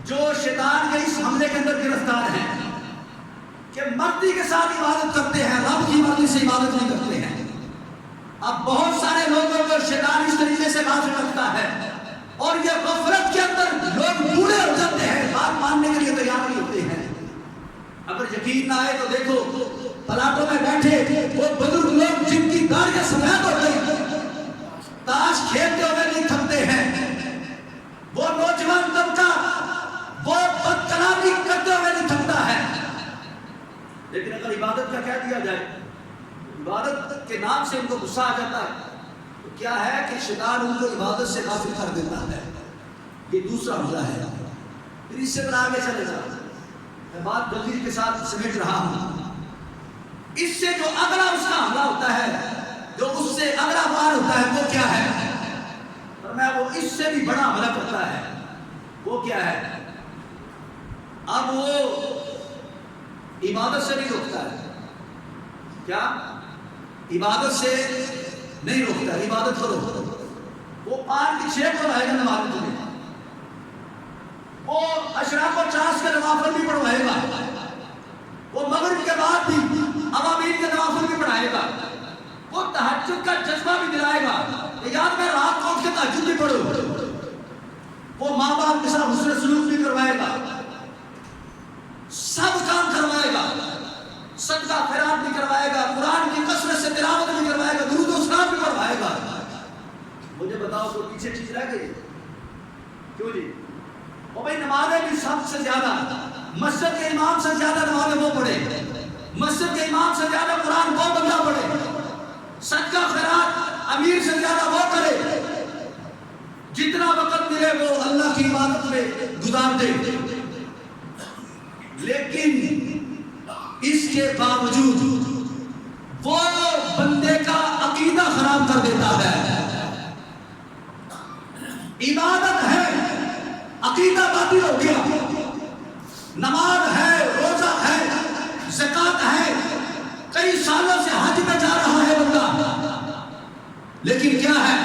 جو شیطان کے اس حملے کے اندر گرفتار ہیں کہ مرضی کے ساتھ عبادت کرتے ہیں، رب کی مرضی سے عبادت نہیں کرتے ہیں. اب بہت سارے لوگوں کو شیطان اس طریقے سے غافل رکھتا ہے، اور یہ غفلت کے اندر لوگ بوڑھے ہو جاتے ہیں، بات ماننے کے لیے تیار نہیں ہوتے ہیں. اگر یقین نہ آئے تو دیکھو پلاٹوں میں بیٹھے وہ بزرگ لوگ جن کی داڑھیاں سفید ہو گئی، تاش کھیلتے ہوئے نہیں تھکتے ہیں، وہ نوجوان طبقہ وہ بد کلامی کرتے ہوئے نہیں تھکتا ہے. لیکن اگر عبادت کا کہہ دیا جائے، عبادت کے نام سے ان کو غصہ آ جاتا ہے، تو کیا ہے کہ شیطان ان کو عبادت سے غافل کر دیتا ہے. یہ دوسرا حملہ ہے. پھر اس سے طرح آگے چلے جا، میں بات جلدی کے ساتھ سمیٹ رہا ہوں. اس سے جو اگلا اس کا حملہ ہوتا ہے، جو اس سے اگلا وار ہوتا ہے، وہ کیا ہے؟ اور میں وہ اس سے بھی بڑا حملہ کرتا ہے. وہ کیا ہے؟ اب وہ عبادت سے نہیں روکتا ہے. کیا؟ عبادت سے نہیں روکتا ہے، عبادت کرو. وہ 5 کی 6 پڑھائے گا نماز تمہیں، وہ اشراق و چاس کے نوافل بھی پڑھوائے گا، وہ مغرب کے بعد بھی عوامین کے نوافل بھی پڑھائے گا، وہ تہجد کا جذبہ بھی دلائے گا، یاد میں رات کو اٹھ کے تہجد بھی پڑھو. وہ ماں باپ کے ساتھ حسن سلوک بھی کروائے گا، سب کام کروائے گا، صدقہ خیرات بھی کروائے گا، قرآن کی کثرت سے تلاوت بھی کروائے گا، درود و سلام بھی پڑھوائے گا. مجھے بتاؤ تو پیچھے چیز رہ گئی کیوں جی؟ اور بھائی نمازیں بھی سب سے زیادہ مسجد کے امام سے زیادہ نمازیں وہ پڑھے، مسجد کے امام سے زیادہ قرآن وہ بندہ پڑھے، صدقہ خیرات امیر سے زیادہ وہ کرے، جتنا وقت ملے وہ اللہ کی عبادت میں گزار دے. لیکن اس کے باوجود وہ بندے کا عقیدہ خراب کر دیتا ہے. عبادت ہے، عقیدہ باطل ہو گیا. نماز ہے، روزہ ہے، زکات ہے، کئی سالوں سے حج پہ جا رہا ہے بندہ، لیکن کیا ہے؟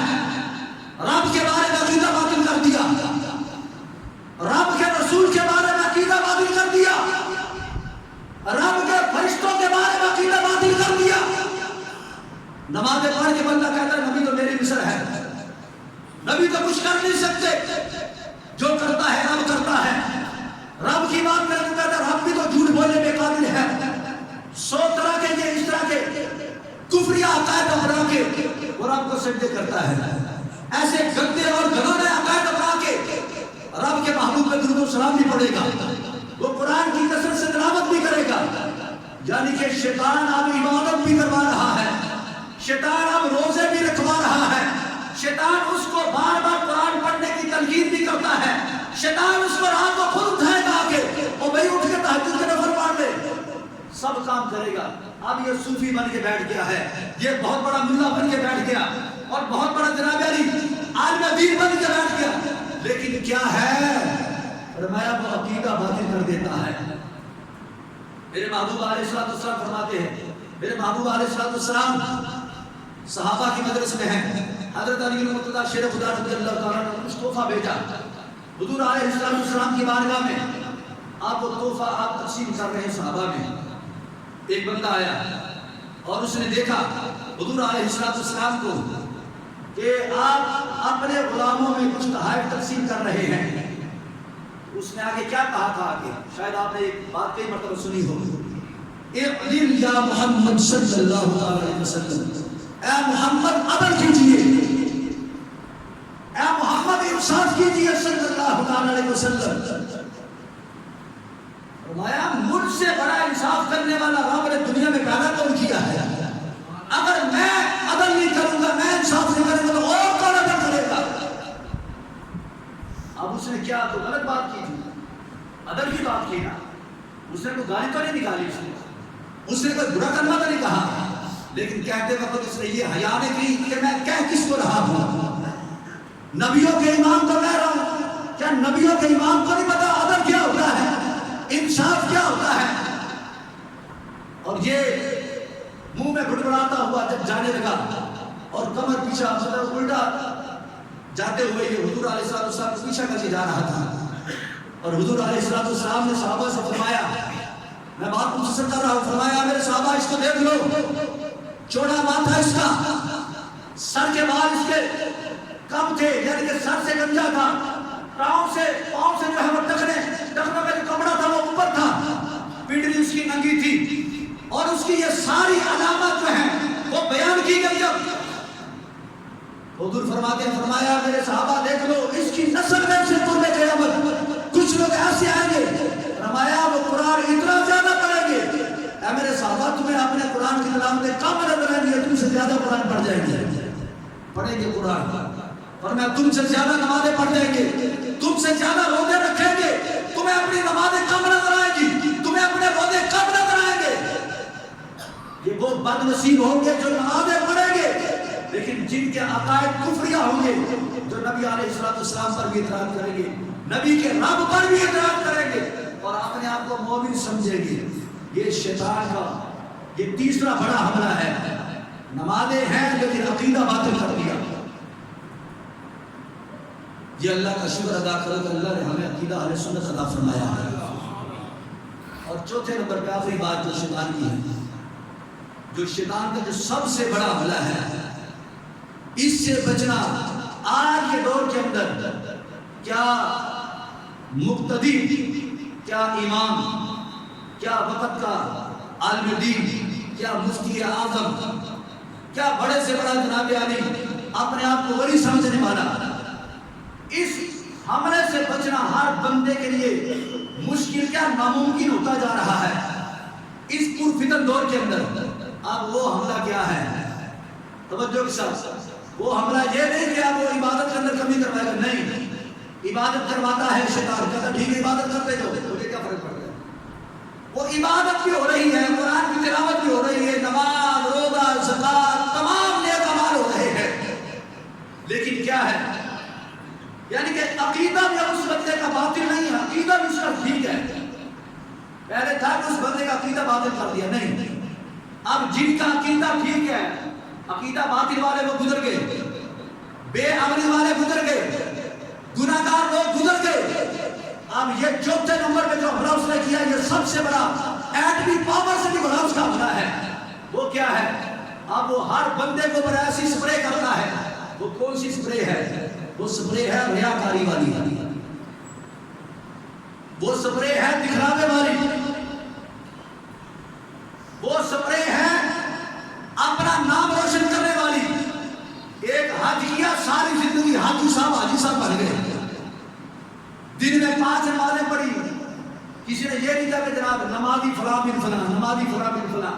رب کے بارے میں عقیدہ باطل کر دیا، رب کے رسول کے بارے میں عقیدہ باطل کر دیا، رب کے فرشتوں کے بارے میں عقیدہ باطل کر دیا. نماز پڑھ کے بندہ کہتا ہے نبی تو میری مثل ہے، نبی تو کچھ کر نہیں سکتے، جو کرتا ہے رب کرتا ہے. رب کی بات کرنے کو کہتا ہے رب بھی تو جھوٹ بولنے میں قابل ہے. 100 طرح کے یہ اس طرح کے کفریہ عقائد اپنا کے وہ رب کو سجدے کرتا ہے. ایسے گندے اور گھنونے عقائد اپنا کے رب کے محبوب پہ درود و سلام پڑھے گا، وہ قرآن کی کثرت سے تلاوت بھی کرے گا. یعنی کہ شیطان اب عبادت بھی کروا رہا ہے، شیطان اب روزے بھی رکھوا رہا ہے، شیطان اس کو بار بار قرآن پڑھنے کی تلقین بھی کرتا ہے، شیطان اس کو رات کو خود اٹھائے گا آ کے اور بھائی اٹھ کے تہجد کے نفل پڑھ لے، سب کام کرے گا. اب یہ صوفی بن کے بیٹھ گیا ہے، یہ بہت بڑا ملا بن کے بیٹھ گیا اور بہت بڑا جناب علی عالم دین بن کے بیٹھ گیا. لیکن کیا ہے، فرمایا وہ عقیدہ باطل کر دیتا ہے. میرے محبوب علیہ السلام فرماتے ہیں، میرے محبوب علیہ السلام صحابہ کی مجلس میں ہیں، حضرت علی المرتضیٰ شیر خدا رضی اللہ تعالیٰ نے کچھ تحفہ بھیجا. حضور علیہ السلام کی بارگاہ میں آپ وہ تحفہ آپ تقسیم کر رہے ہیں صحابہ میں. ایک بندہ آیا اور اس نے دیکھا حضور علیہ السلام کو کہ آپ اپنے غلاموں میں کچھ تحائف تقسیم کر رہے ہیں. اس نے آگے کیا کہا تھا، کہ شاید آپ نے ایک بات کئی مرتبہ سنی ہو، اعدل یا محمد صلی اللہ علیہ وسلم، اے محمد عدل کیجئے، اے محمد انصاف کیجئے صلی اللہ علیہ وسلم. فرمایا مجھ سے بڑا انصاف کرنے والا رب نے دنیا میں پیدا کون کیا ہے؟ اگر میں عدل نہیں کروں گا، میں انصاف نہیں کروں گا تو اور کون عدل کرے گا؟ اب اس نے کیا تو غلط بات کی تھی، عدل کی بات کی نا. اس نے کوئی گالی تو نہیں نکالی، اس نے کوئی برا کلمہ تو نہیں کہا، لیکن کہتے وقت اس نے یہ حیا نہیں کی کہ میں کہہ کس کو رہا ہوں، نبیوں کے امام کو کہہ رہا ہوں. کیا نبیوں کے امام کو نہیں پتا عدل کیا ہوتا ہے، انصاف کیا ہوتا ہے؟ اور یہ منہ میں بڑبڑاتا ہوا جب جانے لگا اور کمر پیچھے مطلب الٹا جاتے ہوئے یہ حضور علیہ السلام کو پیچھا کر کے جا رہا تھا. اور حضور علیہ السلام نے صحابہ سے فرمایا، میں بات مختصر کر رہا ہوں، فرمایا میرے صحابہ اس کو دیکھ لو، چوڑا ماتھا اس کا، سر کے بال اس کے کم تھے، یعنی کہ سر سے گنجا تھا، پاؤں سے جو ہے وہ ٹخنوں کا جو کپڑا تھا وہ اوپر تھا، پنڈلی اس کی ننگی تھی، اور اس کی یہ ساری علامات جو ہیں وہ بیان کی گئی. جب حضور فرماتے ہیں، فرمایا میرے صحابہ دیکھ لو اس کی نسل میں سے قرب قیامت کچھ لوگ ایسے آئیں گے، فرمایا وہ قرآن اتنا زیادہ پڑھیں گے، اے میرے صحابہ تمہیں اپنے قرآن کی تلاوت کم نظر آئیں گے، تم سے زیادہ قرآن پڑھ جائیں گے، پڑھیں گے قرآن. فرمایا تم سے زیادہ نمازیں پڑھ جائیں گے، تم سے زیادہ روزے رکھیں گے، تمہیں اپنی نمازیں کم نظر آئیں گی، تمہیں اپنے روزے کم نظر آئیں گے. یہ وہ بد نصیب ہوں گے جو نمازیں پڑھیں گے لیکن جن کے عقائد کفریہ ہوں گے، جو نبی علیہ السلام پر بھی اعتراض کریں گے، نبی کے رب پر بھی اعتراض کریں گے اور اپنے آپ کو مومن سمجھیں گے. یہ شیطان کا یہ تیسرا بڑا حملہ ہے. نمازیں ہیں لیکن عقیدہ باطل کر دیا. یہ اللہ کا شکر ادا کرو کہ اللہ نے ہمیں عقیدہ اہل سنت عطا فرمایا ہے. اور چوتھے نمبر پہ آخری بات جو شیطان کی ہے، جو شیطان کا جو سب سے بڑا حملہ ہے، اس سے بچنا آج کے دور کے اندر کیا مقتدی، کیا امام، کیا وقت کا عالم دین، کیا مفتی اعظم، کیا بڑے سے بڑا جناب علی اپنے آپ کو ولی سمجھنے والا، اس حملے سے بچنا ہر بندے کے لیے مشکل کیا ناممکن ہوتا جا رہا ہے اس پرفتن دور کے اندر. اب وہ حملہ کیا ہے؟ توجہ کے ساتھ، وہ حملہ یہ نہیں کہ آپ وہ عبادت کے اندر کمی کروائے گا، نہیں، عبادت کرواتا ہے شیطان، کہتا ٹھیک ہے عبادت کرتے جو مجھے کیا فرق پڑتا ہے. وہ عبادت بھی ہو رہی ہے، قرآن کی تلاوت بھی ہو رہی ہے، نماز، روزہ، زکات، تمام نیک اعمال ہو رہے ہیں، لیکن کیا ہے، یعنی کہ عقیدہ بھی اس بندے کا باطل نہیں ہے، عقیدہ بھی اس کا ٹھیک ہے. پہلے تھا کہ اس بندے کا عقیدہ باطل کر دیا، نہیں، اب جن کا عقیدہ ٹھیک ہے، عقیدہ باطل والے وہ گزر گئے، بے عملی والے گزر گئے، گناہگار لوگ گزر گئے. اب یہ چوتھے نمبر پہ جو حملہ اس نے کیا، یہ سب سے بڑا ایٹمی پاور سے بھی بڑا اس کا حملہ ہے. وہ کیا ہے؟ اب وہ ہر بندے کو بڑا ایسی سپرے کرتا ہے. وہ کون سی سپرے ہے؟ وہ سپرے ہے ریاکاری والی، وہ سپرے ہے دکھلاوے والی، وہ سپرے ہے اپنا نام روشن کرنے والی. ایک حج کیا، ساری زندگی حاجی صاحب بن گئے، دن میں 5 نمازیں پڑھی، کسی نے یہ نہیں کہا کہ جناب نمازی فلاں بن فلاں، نمازی فلاں بن فلاں.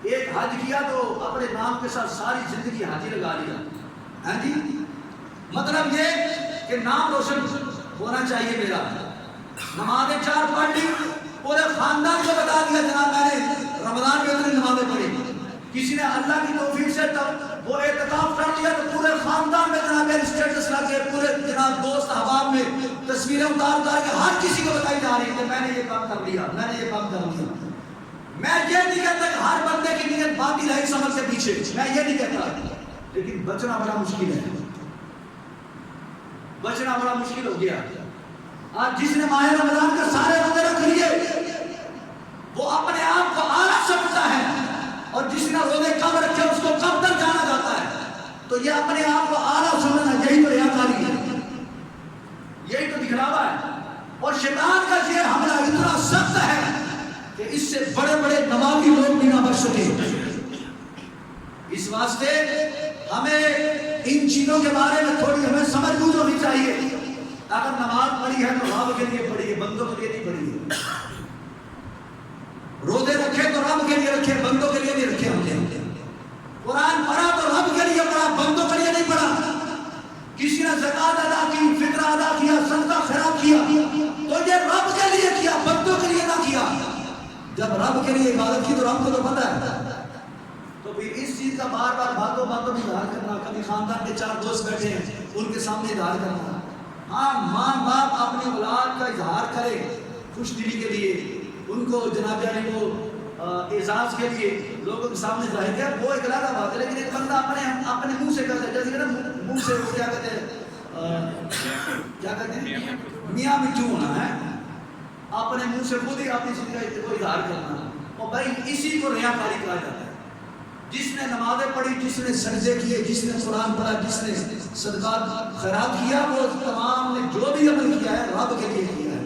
ایک حج کیا تو اپنے نام کے ساتھ ساری زندگی حاجی لگا لیا. ہاں جی، مطلب یہ کہ نام روشن ہونا چاہیے میرا. نمازیں 4 پڑھ لی، پورے خاندان کو بتا دیا جناب میں نے رمضان میں اتنی نمازیں پڑھی. کسی نے اللہ کی توفیق سے تب وہ اعتکاف کر لیا تو پورے خاندان میں جناب میرے اسٹیٹس لگے، پورے جناب دوست احباب میں تصویریں اتار کے ہر کسی کو بتائی جا رہی ہے کہ میں نے یہ کام کر لیا، میں نے یہ کام کر لیا. میں یہ نہیں کہتا کہ ہر بندے کی نیت باطل ہے اس عمل سے پیچھے، میں یہ نہیں کہتا، لیکن بچنا بڑا مشکل ہے، بچنا بڑا مشکل ہو گیا. آج جس نے ماہ رمضان کے سارے روزے رکھ لیے وہ اپنے آپ کو اعلیٰ سمجھتا ہے، اور جس نے روزے کم رکھے اس کو کم تک جانا جاتا ہے. تو یہ اپنے آپ کو اعلیٰ سمجھنا، یہی تو ریاکاری ہے، یہی تو دکھلاوا ہے. اور شیطان کا یہ حملہ اتنا سخت ہے کہ اس سے بڑے بڑے نمازی لوگ بھی نہ بچ سکے. اس واسطے ہمیں ان چیزوں کے بارے میں تھوڑی ہمیں سمجھ بوجھ ہونی چاہیے. اگر نماز پڑھی ہے تو رب کے لیے پڑھی ہے، بندوں کے لیے نہیں پڑھی ہے. روزے رکھے تو رب کے لیے رکھے، بندوں کے لیے نہیں رکھے. ہم نے قرآن پڑھا تو رب کے لیے پڑھا، بندوں کے لیے نہیں پڑھا. کسی نے زکات ادا کی، فطرہ ادا کیا، صدقہ خیرات کیا تو یہ رب کے لیے کیا، بندوں کے لیے نہ کیا. جب رب کے لیے عبادت کی تو رب کو تو پتہ ہے. تو پھر اس چیز کا بار بار باتوں باتوں میں اظہار کرنا، کبھی خاندان کے 4 دوست بیٹھے ہیں ان کے سامنے اظہار کرنا. ہاں، ماں باپ اپنی اولاد کا اظہار کرے خوش دلی کے لیے، ان کو جناب یعنی وہ اعزاز کے لیے لوگوں کے سامنے ظاہر کیا، وہ ایک علیحدہ بات ہے. لیکن ایک بندہ اپنے منہ سے کہتا ہے، جیسے کہ منہ سے وہ کیا کہتے ہیں میاں مٹھو ہونا ہے، اپنے منہ سے خود ہی اپنی زندگی کو اظہار کرنا. اور بھائی اسی کو ریاکاری کہا جاتا ہے. جس نے نمازیں پڑھی، جس نے سجدے کیے، جس نے قرآن پڑھا، جس نے صدقات خیرات کیا، وہ تمام نے جو بھی عمل کیا ہے رب کے لیے کیا ہے.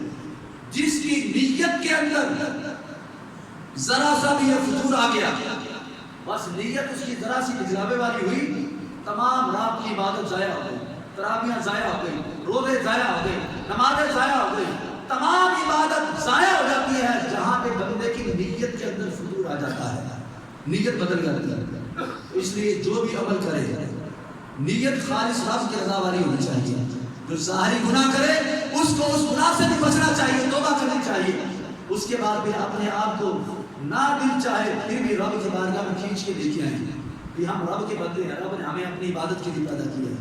جس کی نیت کے اندر ذرا سا بھی یہ فطور آ گیا، بس نیت اس کی ذرا سی دکھلاوے والی ہوئی، تمام رات کی عبادت ضائع ہو گئی، تراویحیں ضائع ہو گئی، روزے ضائع ہو گئے، نمازیں ضائع ہو گئی. تمام عبادت ضائع ہو جاتی ہے جہاں پہ بندے کی نیت کے اندر فطور آ جاتا ہے، نیت بدل جاتی ہے. اس لیے جو بھی عمل کرے نیت خالص رب کی رضا والی ہونی چاہیے. جو ظاہری گناہ کرے اس کو اس گناہ سے بھی بچنا چاہیے، توبہ کرنی چاہیے. اس کے بعد بھی اپنے آپ کو نہ دل چاہے پھر بھی رب کی بارگاہ میں کھینچ کے دیکھے آئیں کہ ہم رب کے بندے ہیں، رب نے ہمیں اپنی عبادت کے لیے پیدا کیا ہے.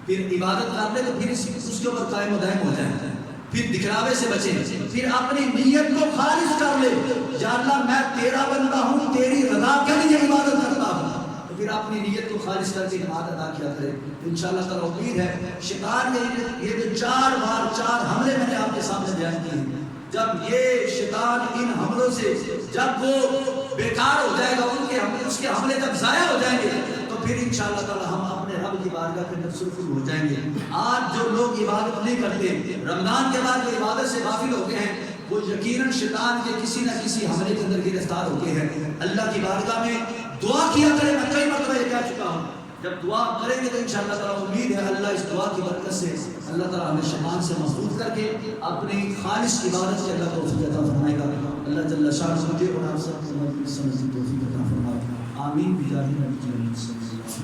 پھر عبادت کر لے تو پھر اس کے اوپر قائم و دائم ہو جائے، پھر دکھلاوے سے بچے، پھر اپنی نیت کو خالص کر لے. یا اللہ میں تیرا بندہ ہوں، تیری رضا کے لیے عبادت کرتا ہوں، تو پھر اپنی نیت کو خالص کر کے نماز ادا کیا کرے. انشاءاللہ تعالی امید ہے شیطان نے یہ جو 4 حملے میں نے آپ کے سامنے بیان کیے، جب یہ شیطان ان حملوں سے جب وہ بیکار ہو جائے گا، اس کے حملے جب ضائع ہو جائیں گے تو پھر انشاءاللہ تعالی ہم اپنے رب کی بارگاہ کے اندر سرخرو ہو جائیں گے. آج جو لوگ عبادت نہیں کرتے، رمضان کے بعد جو عبادت سے غافل ہو گئے ہیں، وہ یقیناً شیطان کے کسی نہ کسی حملے کے اندر گرفتار ہو گئے ہیں. اللہ کی بارگاہ میں دعا کیا کریں. میں کئی مرتبہ یہ کہہ چکا ہوں، جب دعا کریں گے تو انشاءاللہ تعالی امید ہے اللہ اس دعا کی برکت سے اللہ تعالی ہمیں شیطان سے محفوظ کر کے اپنی خالص عبادت سے اللہ توفیق عطا فرمائے گا. اللہ جل شانہ مجھے اور آپ سب کو سمجھ توفیق عطا فرمائے. آمین بجاہ نبی صلی اللہ علیہ وسلم.